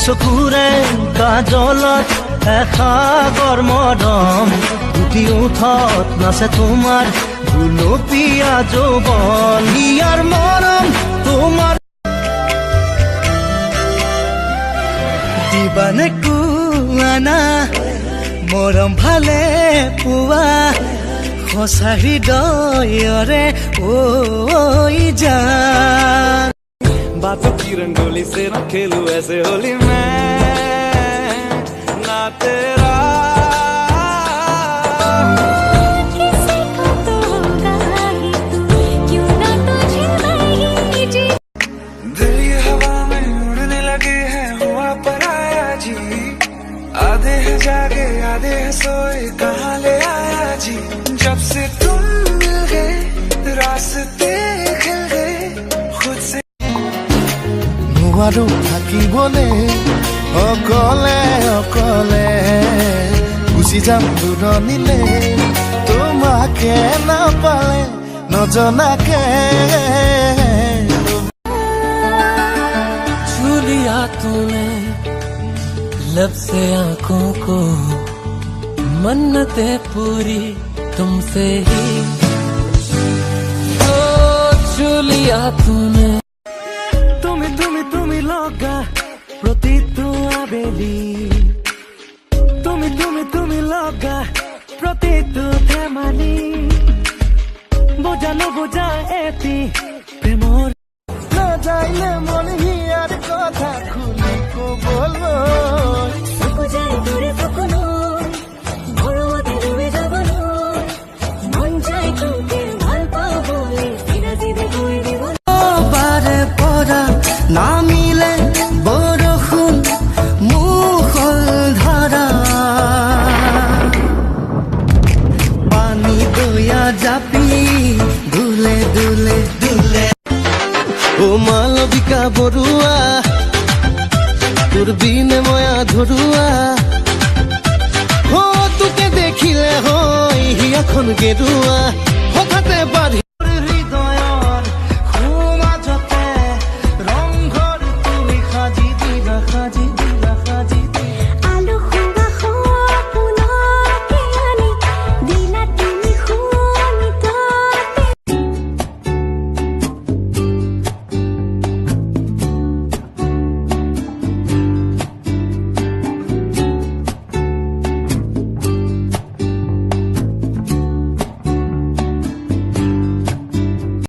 চকুৰে কাজলত এসাগৰ মৰম উঠি উঠত নাচে তোমাৰ গুলপীয়া যৌৱন ইয়াৰ মৰম তোমাৰ দিবানে কুৱানা মৰম ভালে পোৱা সঁচা হৃদয়ৰে ঐ জান बातों की रंगोली से न खेलूं ऐसे होली मैं ना तेरा किसी को तो होगा ही तू क्यों ना तुझे वही जी दिल ये हवा में उड़ने लगे हैं हुआ पराया जी आधे हैं जागे आधे हैं सोए कहाँ ले आया जी जब से तुम मिल गए रास्ते खिल गए खुद से নোৱাৰো থাকিবলে অকলে অকলে গুচি যাম দূৰণিলে তোমাকে নাপালে নজনাকে छू लिया तूने लब से आंखों को मन्नतें पूरी तुमसे ही ओ छू लिया तूने তুমি লগা প্ৰতিটো আবেলি তুমি লগা প্ৰতিটো ধেমালি বুজানো বুজা এটি প্ৰেমৰ নাজাইলে মন হিয়াৰ কথা খুলি কবলৈ ফুকু যায় দূরে ফুকুনো মরমতে ডুবে যাবনো মন চাই তোকে ভাল পাও বলে ফিরাতে দেখুই দিব বারে পরা নামিলে বৰষুণ মুখল ধাৰা পানী দয়া জাপি দুলে দুলে দুলে ও মালবিকা বৰুৱা তোৰ বিনে ময়া ধৰুৱা তোকে দেখিলে হয় হিয়াখন গেৰুৱা হঠাতে বাঢ়ি